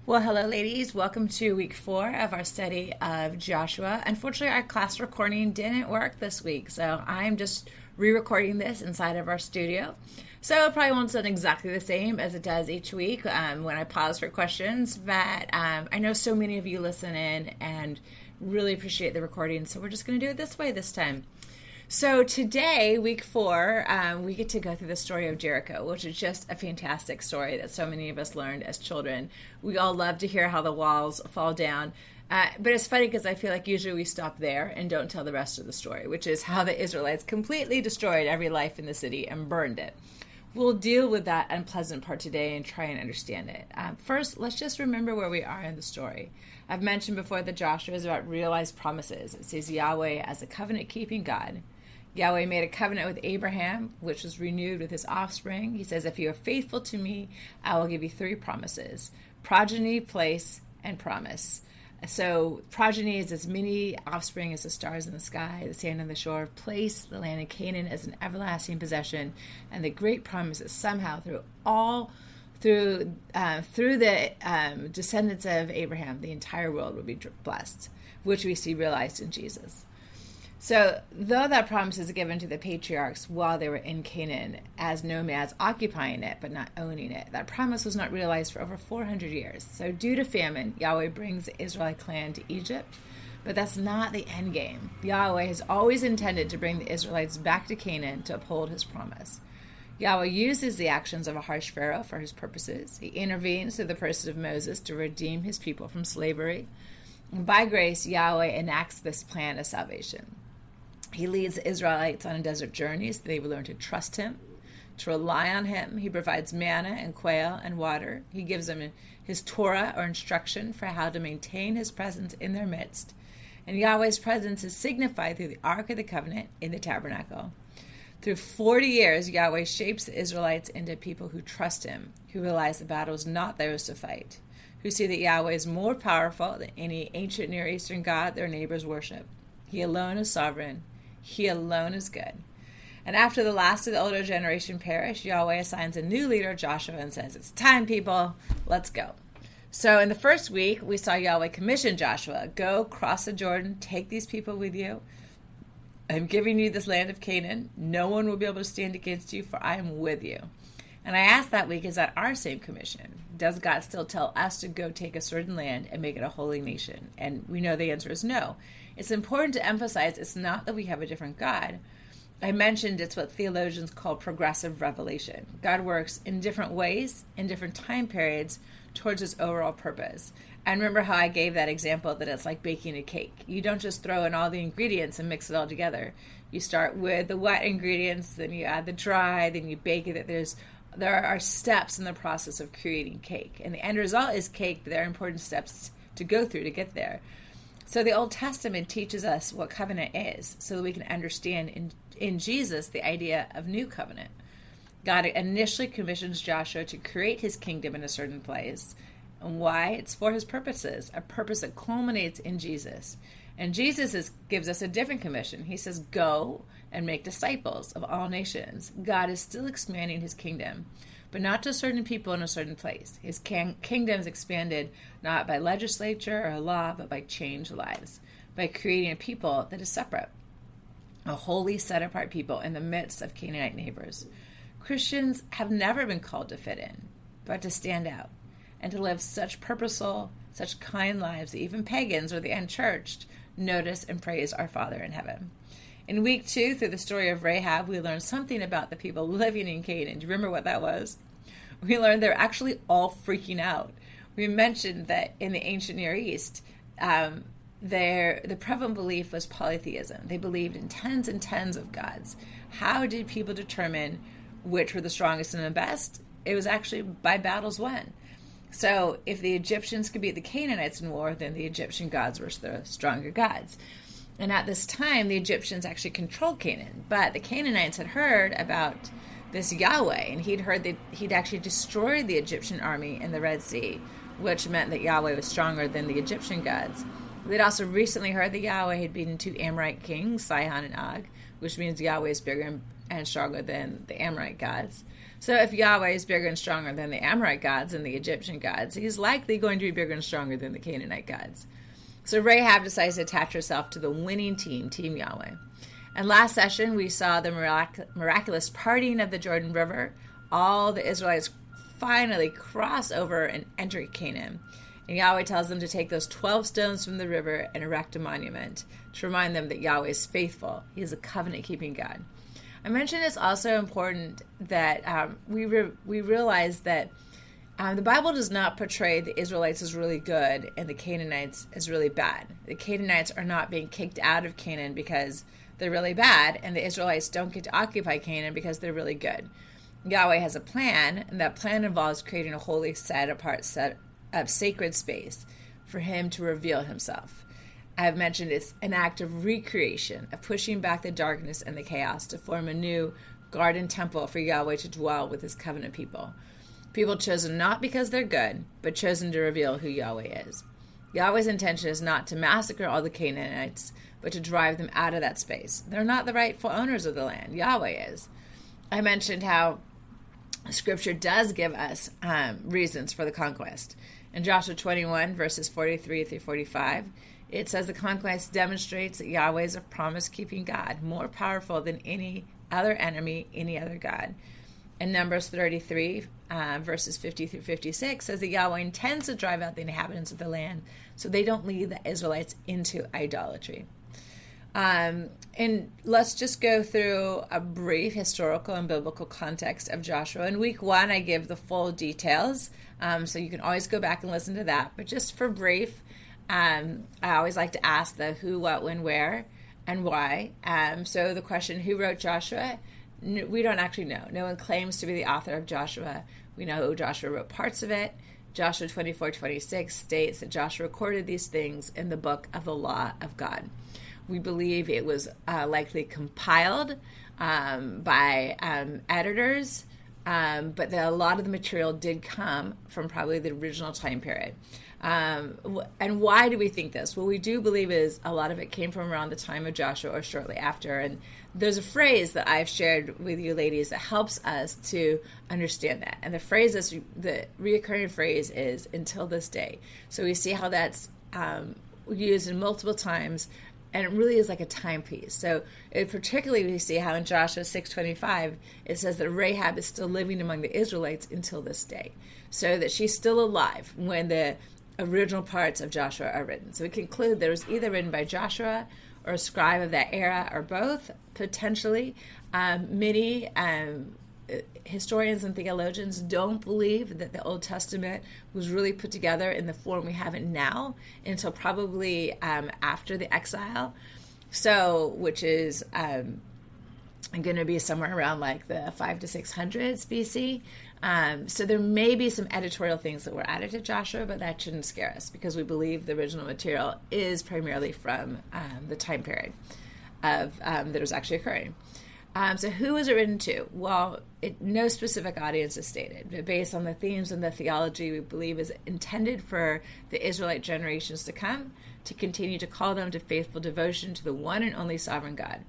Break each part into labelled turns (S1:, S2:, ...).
S1: Well, hello, ladies. Welcome to week 4 of our study of Joshua. Unfortunately, our class recording didn't work this week, so I'm just re-recording this inside of our studio. So it probably won't sound exactly the same as it does each week when I pause for questions, but I know so many of you listen in and really appreciate the recording, so we're just going to do it this way this time. So today, week 4, we get to go through the story of Jericho, which is just a fantastic story that so many of us learned as children. We all love to hear how the walls fall down. But it's funny because I feel like usually we stop there and don't tell the rest of the story, which is how the Israelites completely destroyed every life in the city and burned it. We'll deal with that unpleasant part today and try and understand it. First, let's just remember where we are in the story. I've mentioned before that Joshua is about realized promises. It says Yahweh as a covenant-keeping God. Yahweh made a covenant with Abraham, which was renewed with his offspring. He says, if you are faithful to me, I will give you 3 promises: progeny, place, and promise. So progeny is as many offspring as the stars in the sky, the sand on the shore. Place, the land of Canaan, as an everlasting possession. And the great promise is somehow through the descendants of Abraham, the entire world will be blessed, which we see realized in Jesus. So, though that promise is given to the patriarchs while they were in Canaan as nomads occupying it but not owning it, that promise was not realized for over 400 years. So, due to famine, Yahweh brings the Israelite clan to Egypt, but that's not the end game. Yahweh has always intended to bring the Israelites back to Canaan to uphold his promise. Yahweh uses the actions of a harsh Pharaoh for his purposes. He intervenes through the person of Moses to redeem his people from slavery. And by grace, Yahweh enacts this plan of salvation. He leads the Israelites on a desert journey so they will learn to trust him, to rely on him. He provides manna and quail and water. He gives them his Torah or instruction for how to maintain his presence in their midst. And Yahweh's presence is signified through the Ark of the Covenant in the tabernacle. Through 40 years, Yahweh shapes the Israelites into people who trust him, who realize the battle is not theirs to fight, who see that Yahweh is more powerful than any ancient Near Eastern god their neighbors worship. He alone is sovereign. He alone is good. And after the last of the older generation perish, Yahweh assigns a new leader, Joshua, and says, it's time, people, let's go. So in the first week, we saw Yahweh commission Joshua, go cross the Jordan, take these people with you. I'm giving you this land of Canaan. No one will be able to stand against you, for I am with you. And I asked that week, is that our same commission? Does God still tell us to go take a certain land and make it a holy nation? And we know the answer is no. It's important to emphasize it's not that we have a different God. I mentioned it's what theologians call progressive revelation. God works in different ways, in different time periods, towards his overall purpose. And remember how I gave that example that it's like baking a cake. You don't just throw in all the ingredients and mix it all together. You start with the wet ingredients, then you add the dry, then you bake it. There are steps in the process of creating cake. And the end result is cake, but there are important steps to go through to get there. So the Old Testament teaches us what covenant is so that we can understand in Jesus the idea of new covenant. God initially commissions Joshua to create his kingdom in a certain place. And why? It's for his purposes, a purpose that culminates in Jesus. And Jesus gives us a different commission. He says, go and make disciples of all nations. God is still expanding his kingdom, but not to certain people in a certain place. His kingdom is expanded not by legislature or law, but by changed lives, by creating a people that is separate, a holy, set-apart people in the midst of Canaanite neighbors. Christians have never been called to fit in, but to stand out and to live such purposeful, such kind lives that even pagans or the unchurched notice and praise our Father in heaven. In week 2, through the story of Rahab, we learned something about the people living in Canaan. Do you remember what that was? We learned they're actually all freaking out. We mentioned that in the ancient Near East, the prevalent belief was polytheism. They believed in tens and tens of gods. How did people determine which were the strongest and the best? It was actually by battles won. So if the Egyptians could beat the Canaanites in war, then the Egyptian gods were the stronger gods. And at this time, the Egyptians actually controlled Canaan. But the Canaanites had heard about this Yahweh, and he'd heard that he'd actually destroyed the Egyptian army in the Red Sea, which meant that Yahweh was stronger than the Egyptian gods. They'd also recently heard that Yahweh had beaten 2 Amorite kings, Sihon and Og, which means Yahweh is bigger and stronger than the Amorite gods. So if Yahweh is bigger and stronger than the Amorite gods and the Egyptian gods, he's likely going to be bigger and stronger than the Canaanite gods. So Rahab decides to attach herself to the winning team, Team Yahweh. And last session, we saw the miraculous parting of the Jordan River. All the Israelites finally cross over and enter Canaan. And Yahweh tells them to take those 12 stones from the river and erect a monument to remind them that Yahweh is faithful. He is a covenant-keeping God. I mentioned it's also important that we realize that the Bible does not portray the Israelites as really good and the Canaanites as really bad. The Canaanites are not being kicked out of Canaan because they're really bad, and the Israelites don't get to occupy Canaan because they're really good. Yahweh has a plan, and that plan involves creating a holy, set-apart set of sacred space for him to reveal himself. I've mentioned it's an act of recreation, of pushing back the darkness and the chaos to form a new garden temple for Yahweh to dwell with his covenant people. People chosen not because they're good, but chosen to reveal who Yahweh is. Yahweh's intention is not to massacre all the Canaanites, but to drive them out of that space. They're not the rightful owners of the land. Yahweh is. I mentioned how Scripture does give us reasons for the conquest. In Joshua 21, verses 43 through 45, it says the conquest demonstrates that Yahweh is a promise-keeping God, more powerful than any other enemy, any other God. In Numbers 33, verses 50 through 56, says that Yahweh intends to drive out the inhabitants of the land so they don't lead the Israelites into idolatry. And let's just go through a brief historical and biblical context of Joshua. In week 1, I give the full details, so you can always go back and listen to that. But just for brief, I always like to ask the who, what, when, where, and why. So the question, who wrote Joshua? We don't actually know. No one claims to be the author of Joshua. We know Joshua wrote parts of it. Joshua 24:26 states that Joshua recorded these things in the book of the law of God. We believe it was likely compiled by editors, but a lot of the material did come from probably the original time period. And why do we think this? Well, we do believe is a lot of it came from around the time of Joshua or shortly after. And there's a phrase that I've shared with you ladies that helps us to understand that. And the reoccurring phrase is until this day. So we see how that's used in multiple times. And it really is like a timepiece. So particularly we see how in Joshua 6:25, it says that Rahab is still living among the Israelites until this day. So that she's still alive when the original parts of Joshua are written. So we conclude that it was either written by Joshua or a scribe of that era or both, potentially. Many historians and theologians don't believe that the Old Testament was really put together in the form we have it now until probably after the exile. So, which is going to be somewhere around like the 500 to 600s BC. So there may be some editorial things that were added to Joshua, but that shouldn't scare us because we believe the original material is primarily from the time period that was actually occurring. So who was it written to? Well, no specific audience is stated, but based on the themes and the theology we believe is intended for the Israelite generations to come, to continue to call them to faithful devotion to the one and only sovereign God.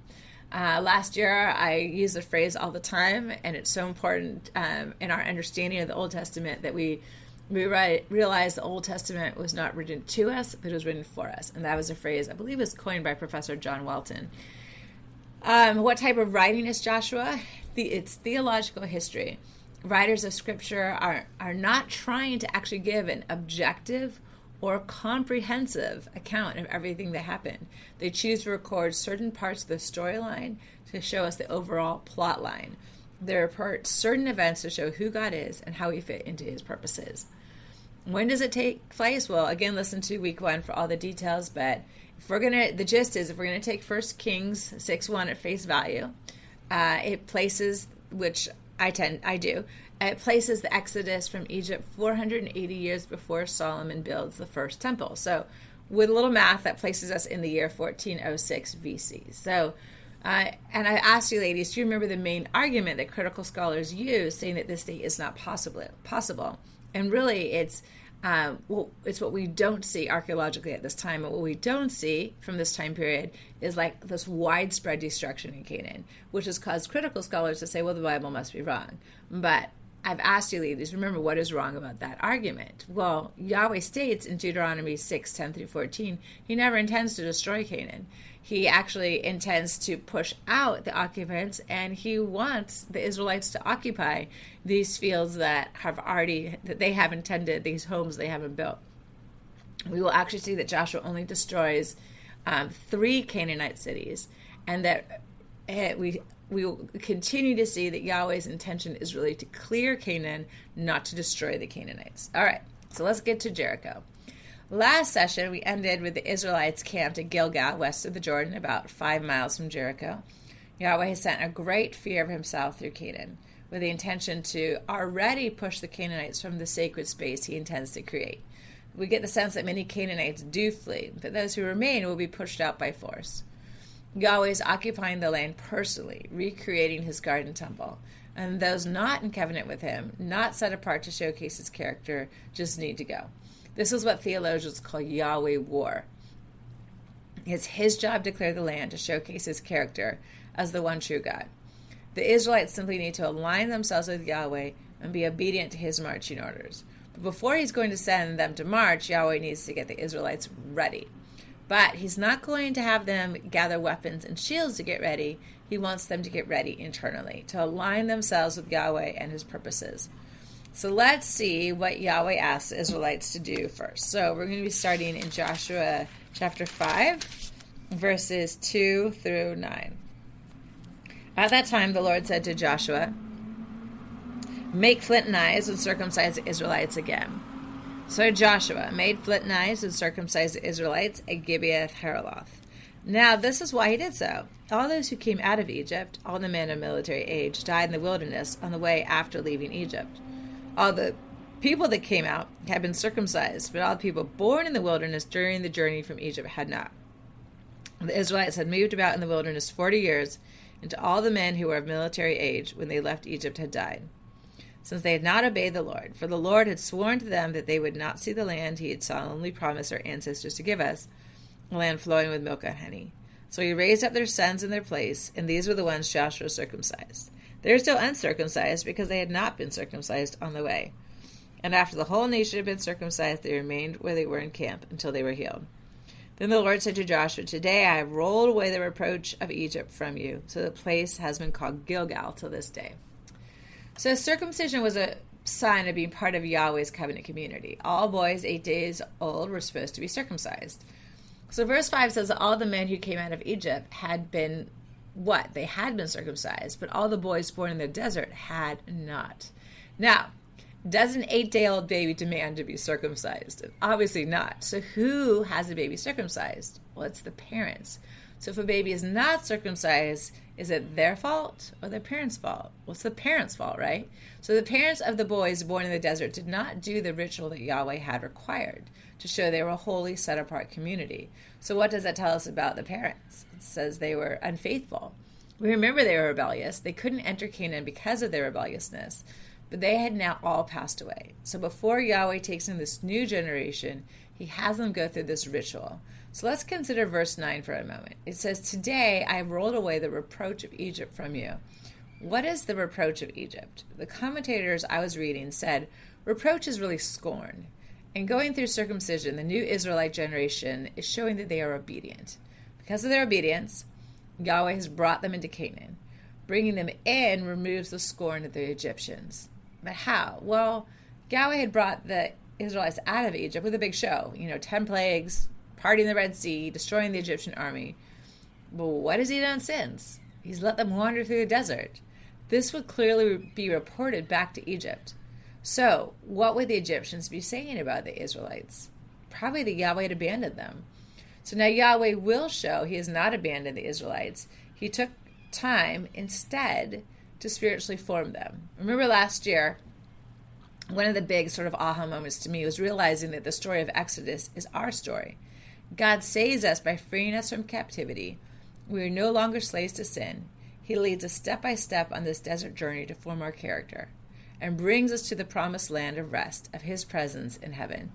S1: Last year, I use the phrase all the time, and it's so important in our understanding of the Old Testament that we realize the Old Testament was not written to us, but it was written for us. And that was a phrase I believe was coined by Professor John Walton. What type of writing is Joshua? It's theological history. Writers of Scripture are not trying to actually give an objective or comprehensive account of everything that happened. They choose to record certain parts of the storyline to show us the overall plot line. They report certain events to show who God is and how we fit into his purposes. When does it take place? Well, again, listen to week 1 for all the details, but the gist is if we're going to take 1 Kings 6:1 at face value, it places, which I do, it places the Exodus from Egypt 480 years before Solomon builds the first temple. So with a little math, that places us in the year 1406 BC. So, and I asked you ladies, do you remember the main argument that critical scholars use saying that this date is not possible? And really it's Well, it's what we don't see archaeologically at this time. But what we don't see from this time period is like this widespread destruction in Canaan, which has caused critical scholars to say, well, the Bible must be wrong. But I've asked you, ladies, remember what is wrong about that argument? Well, Yahweh states in Deuteronomy 6:10-14, he never intends to destroy Canaan. He actually intends to push out the occupants, and he wants the Israelites to occupy these fields that they have intended, these homes they haven't built. We will actually see that Joshua only destroys 3 Canaanite cities, and that we will continue to see that Yahweh's intention is really to clear Canaan, not to destroy the Canaanites. All right, so let's get to Jericho. Last session, we ended with the Israelites camped at Gilgal, west of the Jordan, about 5 miles from Jericho. Yahweh has sent a great fear of himself through Canaan, with the intention to already push the Canaanites from the sacred space he intends to create. We get the sense that many Canaanites do flee, but those who remain will be pushed out by force. Yahweh is occupying the land personally, recreating his garden temple, and those not in covenant with him, not set apart to showcase his character, just need to go. This is what theologians call Yahweh war. It's his job to clear the land, to showcase his character as the one true God. The Israelites simply need to align themselves with Yahweh and be obedient to his marching orders. But before he's going to send them to march, Yahweh needs to get the Israelites ready. But he's not going to have them gather weapons and shields to get ready. He wants them to get ready internally, to align themselves with Yahweh and his purposes. So let's see what Yahweh asks the Israelites to do first. So we're going to be starting in Joshua chapter 5, verses 2 through 9. At that time, the Lord said to Joshua, "Make flint knives and circumcise the Israelites again." So Joshua made flint knives and circumcised the Israelites at Gibeath Haaraloth. Now this is why he did so. All those who came out of Egypt, all the men of military age, died in the wilderness on the way after leaving Egypt. All the people that came out had been circumcised, but all the people born in the wilderness during the journey from Egypt had not. The Israelites had moved about in the wilderness 40 years, and to all the men who were of military age when they left Egypt had died, since they had not obeyed the Lord. For the Lord had sworn to them that they would not see the land he had solemnly promised our ancestors to give us, a land flowing with milk and honey. So he raised up their sons in their place, and these were the ones Joshua circumcised. They were still uncircumcised because they had not been circumcised on the way. And after the whole nation had been circumcised, they remained where they were in camp until they were healed. Then the Lord said to Joshua, "Today I have rolled away the reproach of Egypt from you." So the place has been called Gilgal till this day. So circumcision was a sign of being part of Yahweh's covenant community. All boys 8 days old were supposed to be circumcised. So verse 5 says that all the men who came out of Egypt had been what? They had been circumcised, but all the boys born in the desert had not. Now, does an 8-day-old baby demand to be circumcised? Obviously not. So who has a baby circumcised? Well, it's the parents. So if a baby is not circumcised, is it their fault or their parents' fault? Well, it's the parents' fault, right? So the parents of the boys born in the desert did not do the ritual that Yahweh had required to show they were a holy, set-apart community. So what does that tell us about the parents? It says they were unfaithful. We remember they were rebellious. They couldn't enter Canaan because of their rebelliousness, but they had now all passed away. So before Yahweh takes in this new generation, he has them go through this ritual. So let's consider verse 9 for a moment. It says, "Today I have rolled away the reproach of Egypt from you." What is the reproach of Egypt? The commentators I was reading said reproach is really scorn. And going through circumcision, the new Israelite generation is showing that they are obedient. Because of their obedience, Yahweh has brought them into Canaan. Bringing them in removes the scorn of the Egyptians. But how? Well, Yahweh had brought the Israelites out of Egypt with a big show. 10 plagues, parting the Red Sea, destroying the Egyptian army. But what has he done since? He's let them wander through the desert. This would clearly be reported back to Egypt. So, what would the Egyptians be saying about the Israelites? Probably that Yahweh had abandoned them. So now Yahweh will show he has not abandoned the Israelites. He took time instead to spiritually form them. Remember last year, one of the big sort of aha moments to me was realizing that the story of Exodus is our story. God saves us by freeing us from captivity. We are no longer slaves to sin. He leads us step by step on this desert journey to form our character. and brings us to the promised land of rest, of his presence in heaven.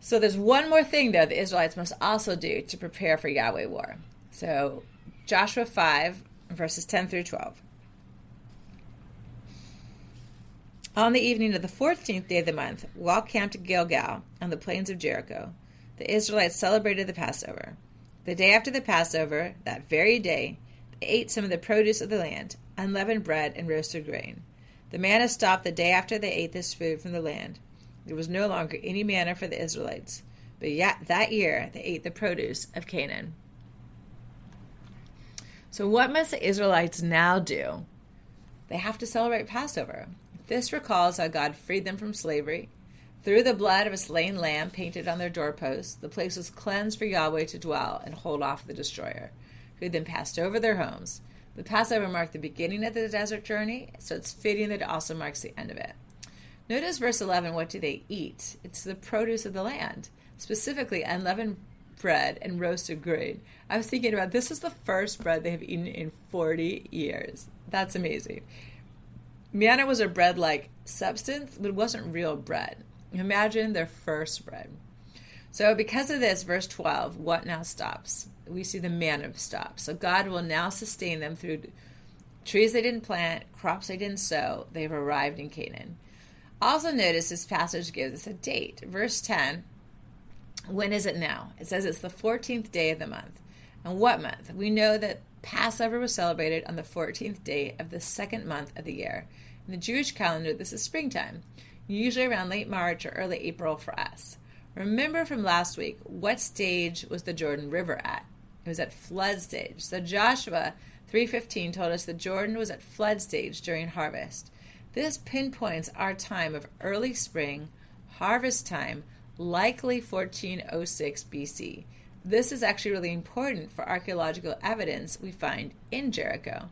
S1: So there's one more thing, though, the Israelites must also do to prepare for Yahweh war. So Joshua 5, verses 10 through 12. On the evening of the 14th day of the month, while camped at Gilgal on the plains of Jericho, the Israelites celebrated the Passover. The day after the Passover, that very day, they ate some of the produce of the land, unleavened bread and roasted grain. The manna stopped the day after they ate this food from the land. There was no longer any manna for the Israelites, but yet that year they ate the produce of Canaan. So what must the Israelites now do? They have to celebrate Passover. This recalls how God freed them from slavery. Through the blood of a slain lamb painted on their doorposts, the place was cleansed for Yahweh to dwell and hold off the destroyer, who then passed over their homes. The Passover marked the beginning of the desert journey, so it's fitting that it also marks the end of it. Notice verse 11, what do they eat? It's the produce of the land, specifically unleavened bread and roasted grain. I was thinking about this is the first bread they have eaten in 40 years. That's amazing. Manna was a bread-like substance, but it wasn't real bread. Imagine their first bread. So because of this, verse 12, what now stops? We see the manna stop. So God will now sustain them through trees they didn't plant, crops they didn't sow. They've arrived in Canaan. Also notice this passage gives us a date. Verse 10, when is it now? It says it's the 14th day of the month. And what month? We know that Passover was celebrated on the 14th day of the second month of the year. In the Jewish calendar, this is springtime, usually around late March or early April for us. Remember from last week, what stage was the Jordan River at? It was at flood stage. So Joshua 3:15 told us the Jordan was at flood stage during harvest. This pinpoints our time of early spring, harvest time, likely 1406 BC. This is actually really important for archaeological evidence we find in Jericho.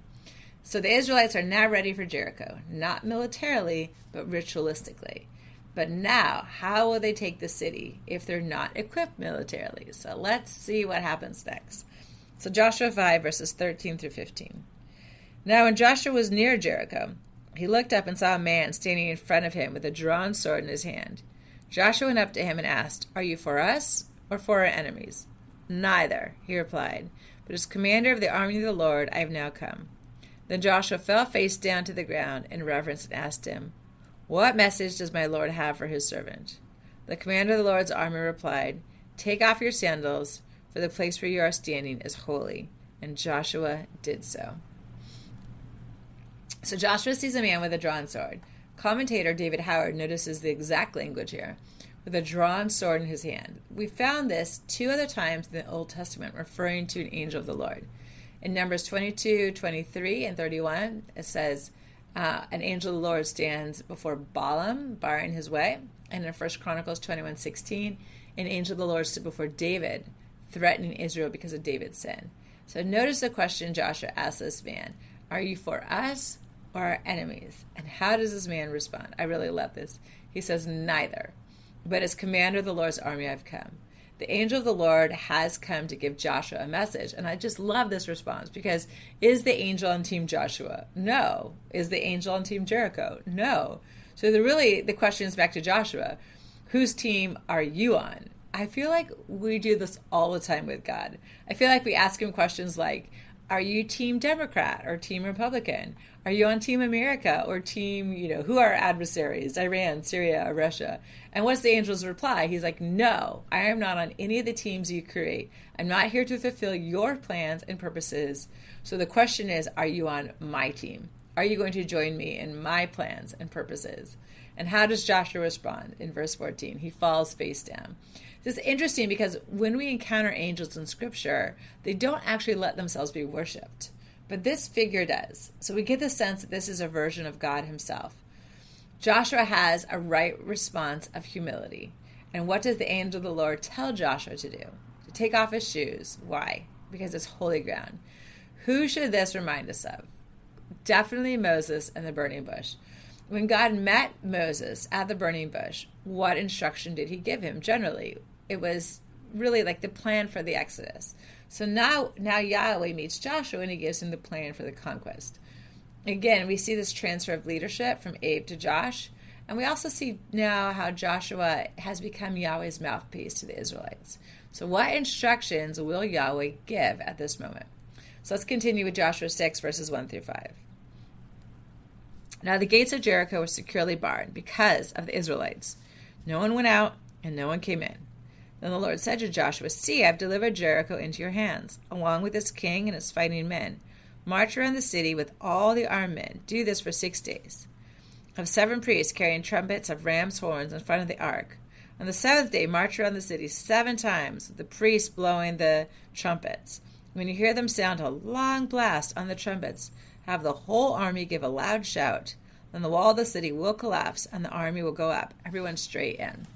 S1: So the Israelites are now ready for Jericho, not militarily, but ritualistically. But now, how will they take the city if they're not equipped militarily? So let's see what happens next. So Joshua 5, verses 13 through 15. Now when Joshua was near Jericho, he looked up and saw a man standing in front of him with a drawn sword in his hand. Joshua went up to him and asked, "Are you for us or for our enemies?" "Neither," he replied, "but as commander of the army of the Lord I have now come." Then Joshua fell face down to the ground in reverence and asked him, "What message does my Lord have for his servant?" The commander of the Lord's army replied, "Take off your sandals, for the place where you are standing is holy." And Joshua did so. So Joshua sees a man with a drawn sword. Commentator David Howard notices the exact language here, with a drawn sword in his hand. We found this 2 other times in the Old Testament, referring to an angel of the Lord. In Numbers 22, 23, and 31, it says, an angel of the Lord stands before Balaam, barring his way. And in 1 Chronicles 21:16, an angel of the Lord stood before David, threatening Israel because of David's sin. So notice the question Joshua asked this man, "Are you for us or our enemies?" And how does this man respond? I really love this. He says, "Neither, but as commander of the Lord's army I've come." The angel of the Lord has come to give Joshua a message. And I just love this response, because is the angel on Team Joshua? No. Is the angel on Team Jericho? No. So the question is back to Joshua. Whose team are you on? I feel like we do this all the time with God. I feel like we ask him questions like, are you Team Democrat or Team Republican? Are you on Team America or Team, who are our adversaries? Iran, Syria, or Russia? And what's the angel's reply? He's like, "No, I am not on any of the teams you create. I'm not here to fulfill your plans and purposes." So the question is, are you on my team? Are you going to join me in my plans and purposes? And how does Joshua respond? In verse 14, he falls face down. This is interesting because when we encounter angels in Scripture, they don't actually let themselves be worshipped. But this figure does. So we get the sense that this is a version of God himself. Joshua has a right response of humility. And what does the angel of the Lord tell Joshua to do? To take off his shoes. Why? Because it's holy ground. Who should this remind us of? Definitely Moses and the burning bush. When God met Moses at the burning bush, what instruction did he give him? Generally, it was really like the plan for the Exodus. So now Yahweh meets Joshua and he gives him the plan for the conquest. Again, we see this transfer of leadership from Abe to Josh, and we also see now how Joshua has become Yahweh's mouthpiece to the Israelites. So what instructions will Yahweh give at this moment? So let's continue with Joshua 6, verses 1 through 5. Now the gates of Jericho were securely barred because of the Israelites. No one went out, and no one came in. Then the Lord said to Joshua, "See, I've delivered Jericho into your hands, along with its king and its fighting men. March around the city with all the armed men. Do this for 6 days. Have 7 priests carrying trumpets of ram's horns in front of the ark. On the 7th day, march around the city 7 times, with the priests blowing the trumpets. When you hear them sound a long blast on the trumpets, have the whole army give a loud shout. Then the wall of the city will collapse, and the army will go up, everyone straight in."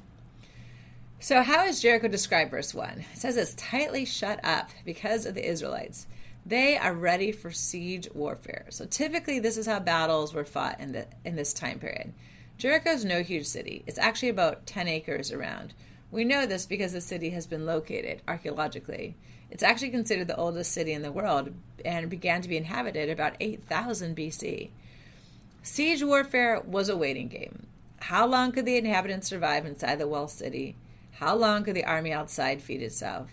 S1: So how is Jericho described, verse 1? It says it's tightly shut up because of the Israelites. They are ready for siege warfare. So typically this is how battles were fought in this time period. Jericho is no huge city. It's actually about 10 acres around. We know this because the city has been located archaeologically. It's actually considered the oldest city in the world and began to be inhabited about 8,000 BC. Siege warfare was a waiting game. How long could the inhabitants survive inside the walled city? How long could the army outside feed itself?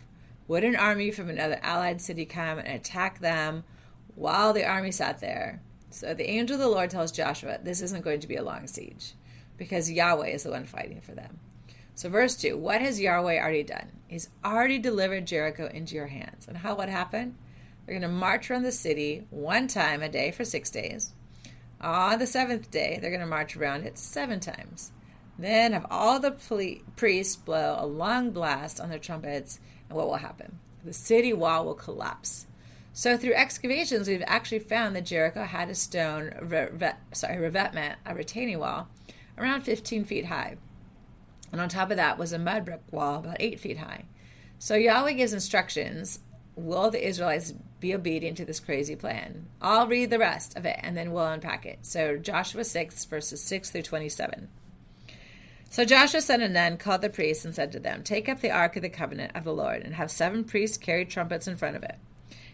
S1: Would an army from another allied city come and attack them while the army sat there? So the angel of the Lord tells Joshua this isn't going to be a long siege because Yahweh is the one fighting for them. So verse 2, what has Yahweh already done? He's already delivered Jericho into your hands. And how would happen? They're going to march around the city 1 time a day for 6 days. On the 7th day, they're going to march around it 7 times. Then have all the priests blow a long blast on their trumpets, and what will happen? The city wall will collapse. So through excavations, we've actually found that Jericho had a stone revetment, a retaining wall, around 15 feet high. And on top of that was a mud brick wall about 8 feet high. So Yahweh gives instructions. Will the Israelites be obedient to this crazy plan? I'll read the rest of it, and then we'll unpack it. So Joshua 6, verses 6 through 27. So Joshua son of Nun called the priests and said to them, "Take up the ark of the covenant of the Lord, and have 7 priests carry trumpets in front of it."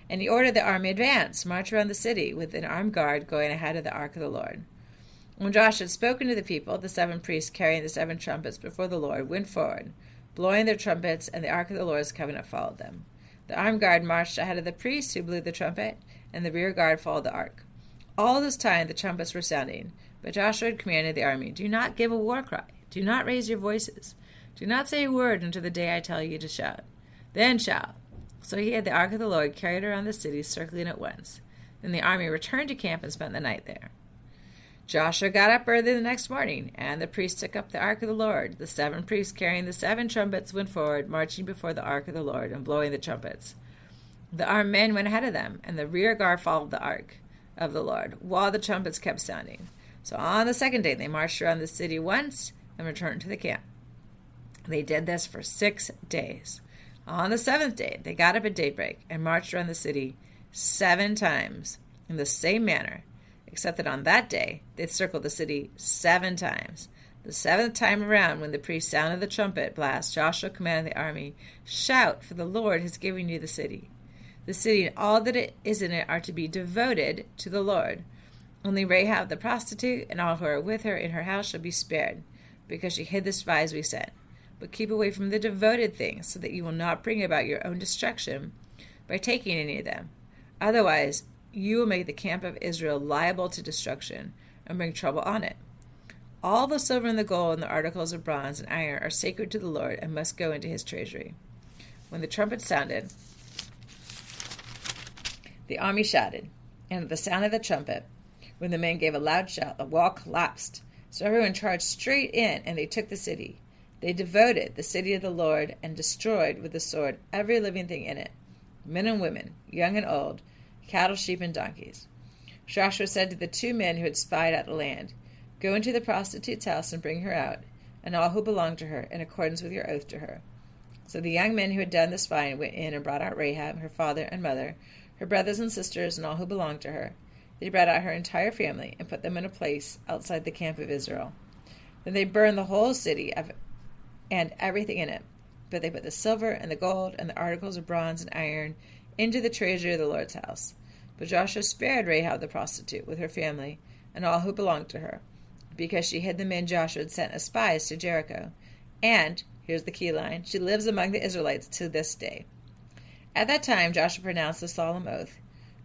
S1: And he ordered the army advance, march around the city, with an armed guard going ahead of the ark of the Lord. When Joshua had spoken to the people, the 7 priests carrying the 7 trumpets before the Lord went forward, blowing their trumpets, and the ark of the Lord's covenant followed them. The armed guard marched ahead of the priests who blew the trumpet, and the rear guard followed the ark. All this time the trumpets were sounding, but Joshua had commanded the army, "Do not give a war cry. Do not raise your voices. Do not say a word until the day I tell you to shout. Then shout." So he had the ark of the Lord carried around the city, circling it once. Then the army returned to camp and spent the night there. Joshua got up early the next morning, and the priests took up the ark of the Lord. The 7 priests carrying the 7 trumpets went forward, marching before the ark of the Lord and blowing the trumpets. The armed men went ahead of them, and the rear guard followed the ark of the Lord, while the trumpets kept sounding. So on the 2nd day they marched around the city once and returned to the camp. They did this for 6 days. On the 7th day they got up at daybreak and marched around the city 7 times in the same manner, except that on that day they circled the city 7 times. The 7th time around, when the priest sounded the trumpet blast, Joshua commanded the army, "Shout, for the Lord has given you the city. The city and all that is in it are to be devoted to the Lord. Only Rahab the prostitute and all who are with her in her house shall be spared, because she hid the spies we sent. But keep away from the devoted things, so that you will not bring about your own destruction by taking any of them. Otherwise, you will make the camp of Israel liable to destruction and bring trouble on it. All the silver and the gold and the articles of bronze and iron are sacred to the Lord and must go into his treasury." When the trumpet sounded, the army shouted, and at the sound of the trumpet, when the men gave a loud shout, the wall collapsed. So everyone charged straight in, and they took the city. They devoted the city of the Lord and destroyed with the sword every living thing in it, men and women, young and old, cattle, sheep, and donkeys. Joshua said to the 2 men who had spied out the land, "Go into the prostitute's house and bring her out, and all who belong to her, in accordance with your oath to her." So the young men who had done the spying went in and brought out Rahab, her father and mother, her brothers and sisters, and all who belonged to her. They brought out her entire family and put them in a place outside the camp of Israel. Then they burned the whole city and everything in it. But they put the silver and the gold and the articles of bronze and iron into the treasury of the Lord's house. But Joshua spared Rahab the prostitute with her family and all who belonged to her, because she hid the men Joshua had sent as spies to Jericho. And, here's the key line, she lives among the Israelites to this day. At that time, Joshua pronounced the solemn oath,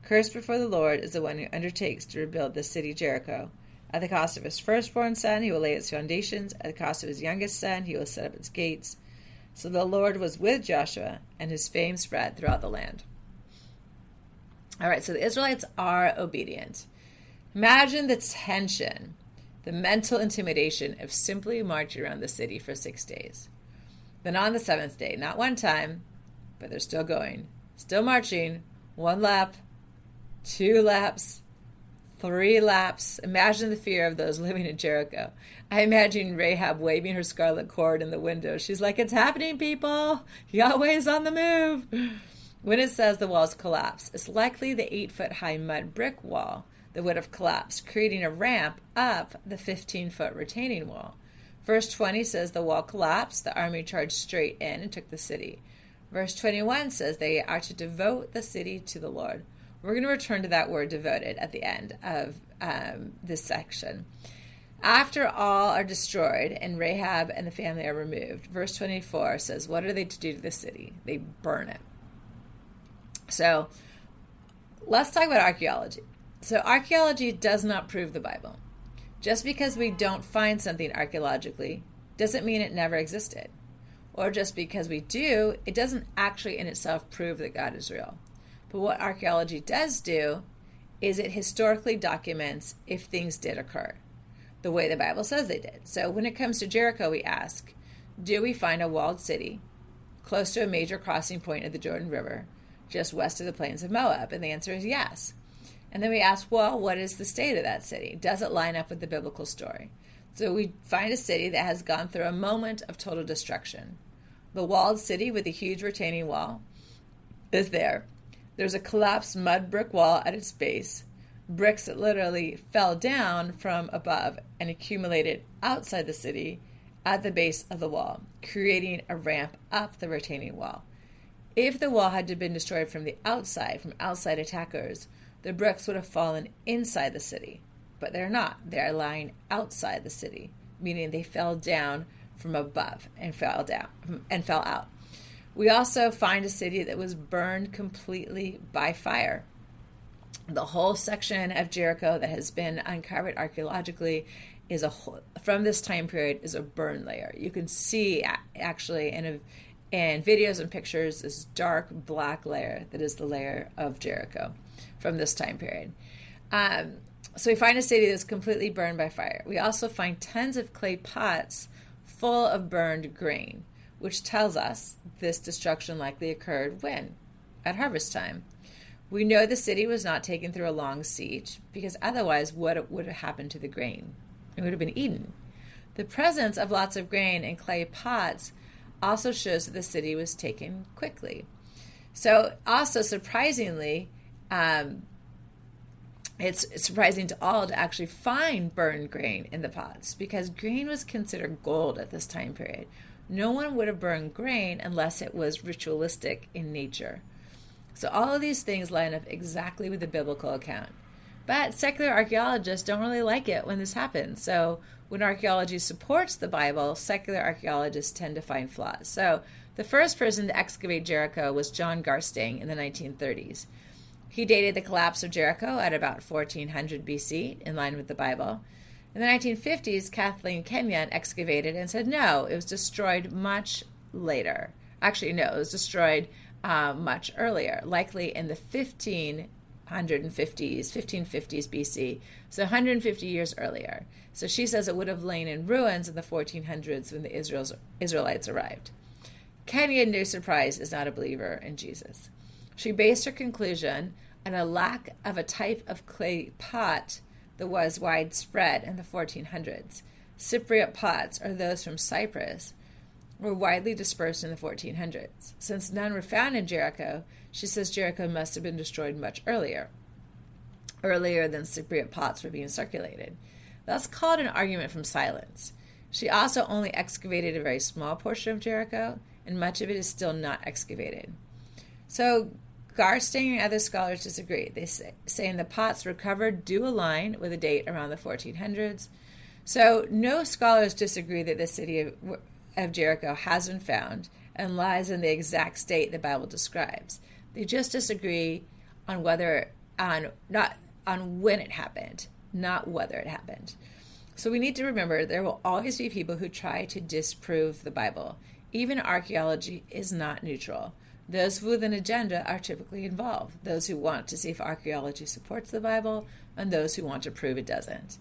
S1: "Cursed before the Lord is the one who undertakes to rebuild the city Jericho. At the cost of his firstborn son, he will lay its foundations. At the cost of his youngest son, he will set up its gates." So the Lord was with Joshua, and his fame spread throughout the land. All right, so the Israelites are obedient. Imagine the tension, the mental intimidation of simply marching around the city for 6 days. Then on the seventh day, not one time, but they're still going, still marching, 1 lap, 2 laps, 3 laps. Imagine the fear of those living in Jericho. I imagine Rahab waving her scarlet cord in the window. She's like, "It's happening, people. Yahweh's on the move." When it says the walls collapse, it's likely the 8-foot-high mud brick wall that would have collapsed, creating a ramp up the 15-foot retaining wall. Verse 20 says the wall collapsed, the army charged straight in and took the city. Verse 21 says they are to devote the city to the Lord. We're going to return to that word devoted at the end of this section. After all are destroyed and Rahab and the family are removed, verse 24 says, what are they to do to the city? They burn it. So let's talk about archaeology. So archaeology does not prove the Bible. Just because we don't find something archaeologically doesn't mean it never existed. Or just because we do, it doesn't actually in itself prove that God is real. But what archaeology does do is it historically documents if things did occur, the way the Bible says they did. So when it comes to Jericho, we ask, do we find a walled city close to a major crossing point of the Jordan River, just west of the plains of Moab? And the answer is yes. And then we ask, well, what is the state of that city? Does it line up with the biblical story? So we find a city that has gone through a moment of total destruction. The walled city with a huge retaining wall is there. There's a collapsed mud brick wall at its base, bricks that literally fell down from above and accumulated outside the city at the base of the wall, creating a ramp up the retaining wall. If the wall had been destroyed from the outside, from outside attackers, the bricks would have fallen inside the city. But they're not. They're lying outside the city, meaning they fell down from above and fell out. We also find a city that was burned completely by fire. The whole section of Jericho that has been uncovered archaeologically is from this time period is a burn layer. You can see actually in videos and pictures this dark black layer that is the layer of Jericho from this time period. So we find a city that's completely burned by fire. We also find tons of clay pots full of burned grain, which tells us this destruction likely occurred when? At harvest time. We know the city was not taken through a long siege, because otherwise what would have happened to the grain? It would have been eaten. The presence of lots of grain in clay pots also shows that the city was taken quickly. So also surprisingly, it's surprising to all to actually find burned grain in the pots, because grain was considered gold at this time period. No one would have burned grain unless it was ritualistic in nature. So all of these things line up exactly with the biblical account. But secular archaeologists don't really like it when this happens. So when archaeology supports the Bible, secular archaeologists tend to find flaws. So the first person to excavate Jericho was John Garstang in the 1930s. He dated the collapse of Jericho at about 1400 BC, in line with the Bible. In the 1950s, Kathleen Kenyon excavated and said, no, it was destroyed much later. Actually, no, it was destroyed much earlier, likely in the 1550s BC, so 150 years earlier. So she says it would have lain in ruins in the 1400s when the Israelites arrived. Kenyon, no surprise, is not a believer in Jesus. She based her conclusion on a lack of a type of clay pot that was widespread in the 1400s. Cypriot pots, or those from Cyprus, were widely dispersed in the 1400s. Since none were found in Jericho, she says Jericho must have been destroyed much earlier than Cypriot pots were being circulated. That's called an argument from silence. She also only excavated a very small portion of Jericho, and much of it is still not excavated. So Garstang and other scholars disagree. They saying the pots recovered do align with a date around the 1400s. So no scholars disagree that the city of Jericho has been found and lies in the exact state the Bible describes. They just disagree on when it happened, not whether it happened. So we need to remember there will always be people who try to disprove the Bible. Even archaeology is not neutral. Those with an agenda are typically involved. Those who want to see if archaeology supports the Bible and those who want to prove it doesn't.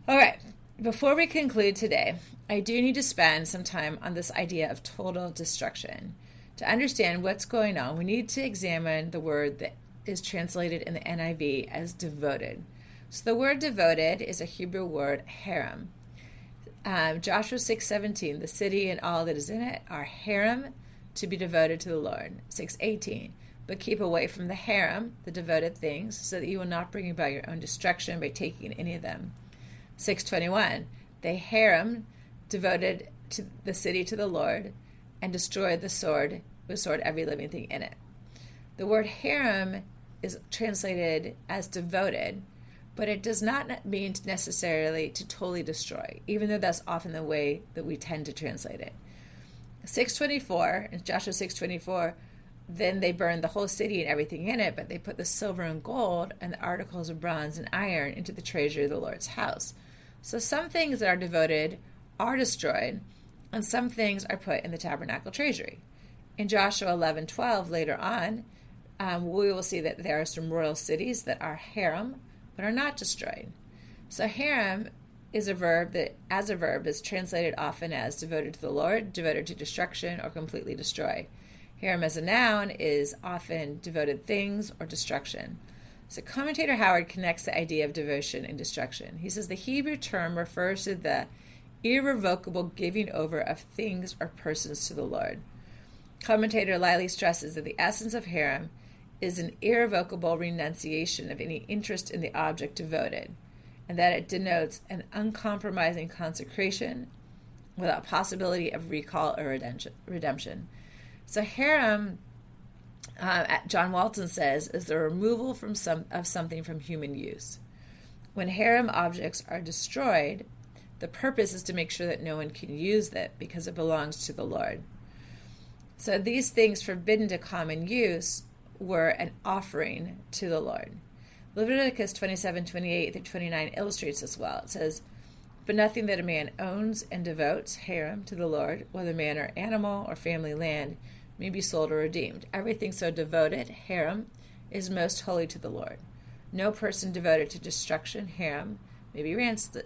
S1: All right, before we conclude today, I do need to spend some time on this idea of total destruction. To understand what's going on, we need to examine the word that is translated in the NIV as devoted. So the word devoted is a Hebrew word, harem. Joshua 6:17, the city and all that is in it are harem, to be devoted to the Lord. 6:18, but keep away from the harem, the devoted things, so that you will not bring about your own destruction by taking any of them. 6:21, they harem devoted to the city to the Lord and destroyed with sword every living thing in it. The word harem is translated as devoted, but it does not mean necessarily to totally destroy, even though that's often the way that we tend to translate it. 6:24, in Joshua 6:24, then they burned the whole city and everything in it, but they put the silver and gold and the articles of bronze and iron into the treasury of the Lord's house. So some things that are devoted are destroyed, and some things are put in the tabernacle treasury. In Joshua 11:12, later on, we will see that there are some royal cities that are harem, but are not destroyed. So harem is a verb that, as a verb, is translated often as devoted to the Lord, devoted to destruction, or completely destroyed. Harem as a noun is often devoted things or destruction. So commentator Howard connects the idea of devotion and destruction. He says the Hebrew term refers to the irrevocable giving over of things or persons to the Lord. Commentator Liley stresses that the essence of harem is an irrevocable renunciation of any interest in the object devoted, and that it denotes an uncompromising consecration without possibility of recall or redemption. So harem, John Walton says, is the removal of something from human use. When harem objects are destroyed, the purpose is to make sure that no one can use it because it belongs to the Lord. So these things forbidden to common use were an offering to the Lord. Leviticus 27:28-29 illustrates this well. It says, but nothing that a man owns and devotes, harem, to the Lord, whether man or animal or family land, may be sold or redeemed. Everything so devoted, harem, is most holy to the Lord. No person devoted to destruction, harem, may be ransomed.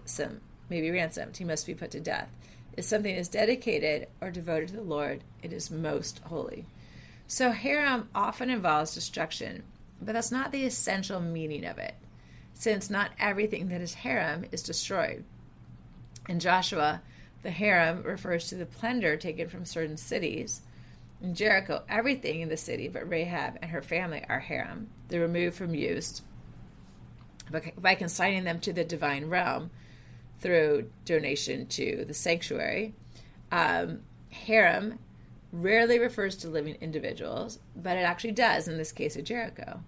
S1: He must be put to death. If something is dedicated or devoted to the Lord, it is most holy. So harem often involves destruction, but that's not the essential meaning of it, since not everything that is harem is destroyed. In Joshua, the harem refers to the plunder taken from certain cities. In Jericho, everything in the city but Rahab and her family are harem. They're removed from use by consigning them to the divine realm through donation to the sanctuary. Harem rarely refers to living individuals, but it actually does in this case of Jericho.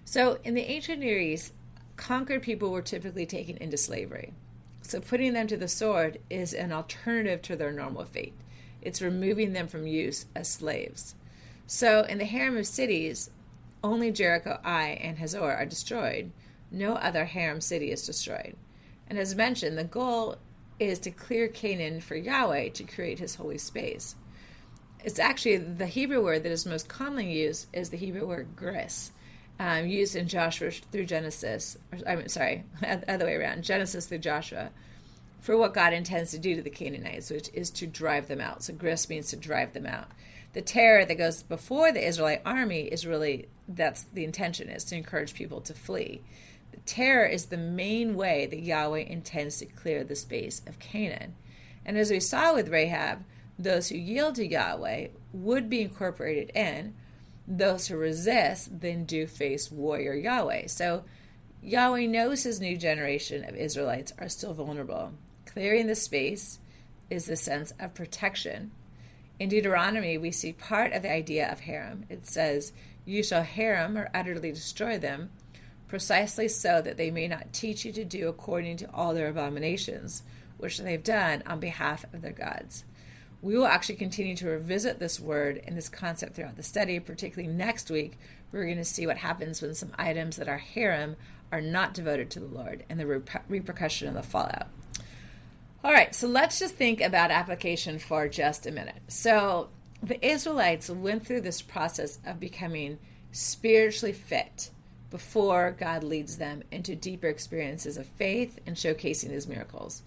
S1: So in the ancient Near East, conquered people were typically taken into slavery. So putting them to the sword is an alternative to their normal fate. It's removing them from use as slaves. So in the harem of cities, only Jericho, Ai, and Hazor are destroyed. No other harem city is destroyed. And as mentioned, the goal is to clear Canaan for Yahweh to create his holy space. It's actually the Hebrew word that is most commonly used is the Hebrew word gris, used in Joshua through Genesis. Other way around, Genesis through Joshua, for what God intends to do to the Canaanites, which is to drive them out. So gris means to drive them out. The terror that goes before the Israelite army is really, that's the intention, is to encourage people to flee. The terror is the main way that Yahweh intends to clear the space of Canaan. And as we saw with Rahab, those who yield to Yahweh would be incorporated in. Those who resist then do face warrior Yahweh. So Yahweh knows his new generation of Israelites are still vulnerable. Clearing the space is the sense of protection. In Deuteronomy, we see part of the idea of harem. It says, "You shall harem or utterly destroy them, precisely so that they may not teach you to do according to all their abominations, which they've done on behalf of their gods." We will actually continue to revisit this word and this concept throughout the study, particularly next week. We're going to see what happens when some items that are harem are not devoted to the Lord and the repercussion of the fallout. All right, so let's just think about application for just a minute. So the Israelites went through this process of becoming spiritually fit before God leads them into deeper experiences of faith and showcasing his miracles.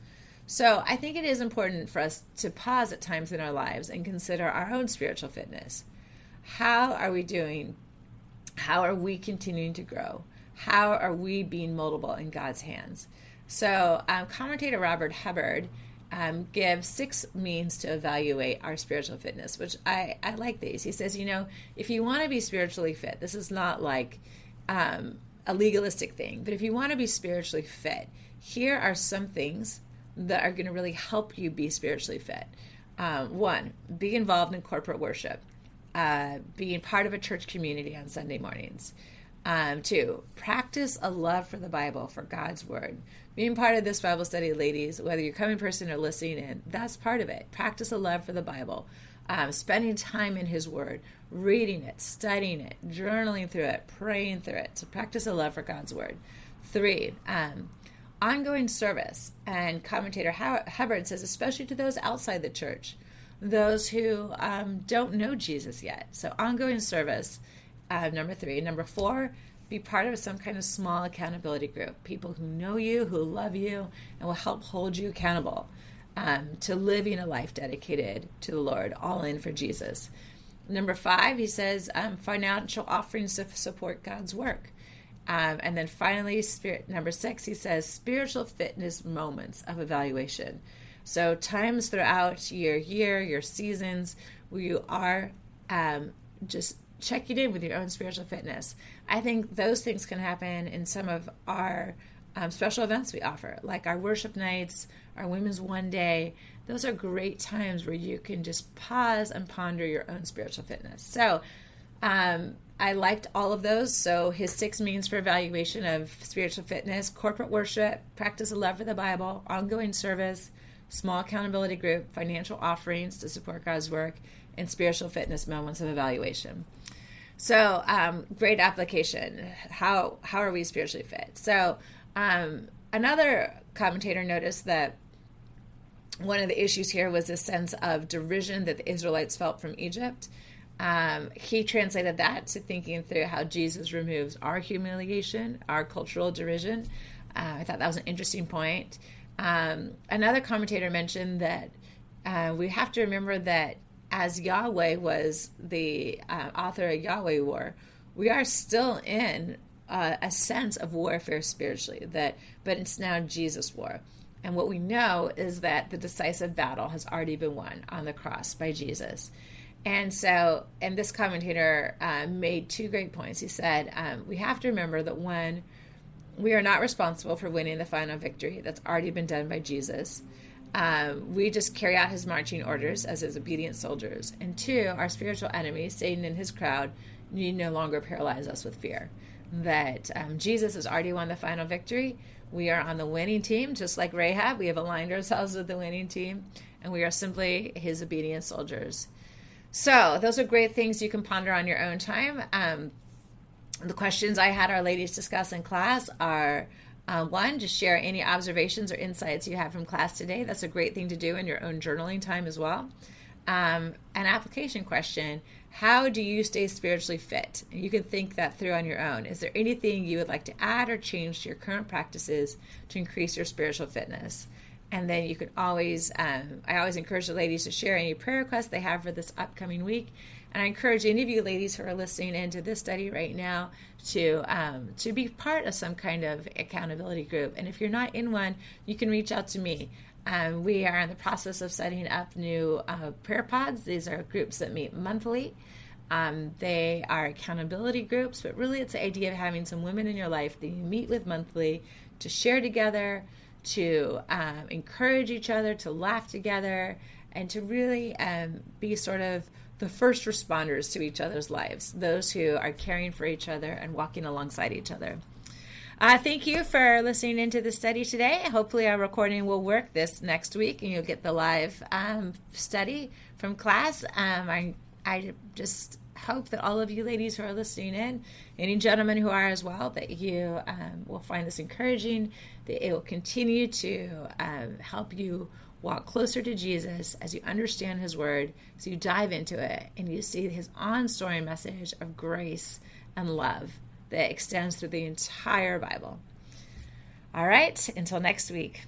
S1: So I think it is important for us to pause at times in our lives and consider our own spiritual fitness. How are we doing? How are we continuing to grow? How are we being moldable in God's hands? So commentator Robert Hubbard gives 6 means to evaluate our spiritual fitness, which I like these. He says, if you want to be spiritually fit, this is not like a legalistic thing, but if you want to be spiritually fit, here are some things that are going to really help you be spiritually fit. 1, be involved in corporate worship, being part of a church community on Sunday mornings. 2, practice a love for the Bible, for God's word. Being part of this Bible study, ladies, whether you're coming in person or listening in, that's part of it. Practice a love for the Bible. Spending time in his word, reading it, studying it, journaling through it, praying through it. So practice a love for God's word. 3, ongoing service. And commentator Hubbard says, especially to those outside the church, those who don't know Jesus yet. So ongoing service, number 3. Number 4, be part of some kind of small accountability group. People who know you, who love you, and will help hold you accountable to living a life dedicated to the Lord, all in for Jesus. Number 5, he says, financial offerings to support God's work. And then finally, number 6, he says, spiritual fitness moments of evaluation. So times throughout your year, your seasons, where you are just checking in with your own spiritual fitness. I think those things can happen in some of our special events we offer, like our worship nights, our Women's One Day. Those are great times where you can just pause and ponder your own spiritual fitness. So I liked all of those. So his 6 means for evaluation of spiritual fitness: corporate worship, practice a love for the Bible, ongoing service, small accountability group, financial offerings to support God's work, and spiritual fitness moments of evaluation. So great application. How are we spiritually fit? So another commentator noticed that one of the issues here was this sense of derision that the Israelites felt from Egypt. He translated that to thinking through how Jesus removes our humiliation, our cultural derision. I thought that was an interesting point. Another commentator mentioned that we have to remember that as Yahweh was the author of Yahweh War, we are still in a sense of warfare spiritually, but it's now Jesus' war. And what we know is that the decisive battle has already been won on the cross by Jesus. And this commentator made 2 great points. He said, we have to remember that 1, we are not responsible for winning the final victory. That's already been done by Jesus. We just carry out his marching orders as his obedient soldiers. And 2, our spiritual enemy, Satan and his crowd, need no longer paralyze us with fear. That Jesus has already won the final victory. We are on the winning team, just like Rahab. We have aligned ourselves with the winning team, and we are simply his obedient soldiers. So those are great things you can ponder on your own time. The questions I had our ladies discuss in class are, 1, just share any observations or insights you have from class today. That's a great thing to do in your own journaling time as well. An application question: how do you stay spiritually fit? And you can think that through on your own. Is there anything you would like to add or change to your current practices to increase your spiritual fitness? And then you can always, I always encourage the ladies to share any prayer requests they have for this upcoming week. And I encourage any of you ladies who are listening into this study right now to be part of some kind of accountability group. And if you're not in one, you can reach out to me. We are in the process of setting up new prayer pods. These are groups that meet monthly. They are accountability groups, but really it's the idea of having some women in your life that you meet with monthly to share together, to encourage each other, to laugh together, and to really be sort of the first responders to each other's lives, those who are caring for each other and walking alongside each other. Thank you for listening into the study today. Hopefully our recording will work this next week and you'll get the live study from class. I just hope that all of you ladies who are listening in, any gentlemen who are as well, that you will find this encouraging, that it will continue to help you walk closer to Jesus as you understand his word, as you dive into it and you see his on-story message of grace and love that extends through the entire Bible. All right, until next week.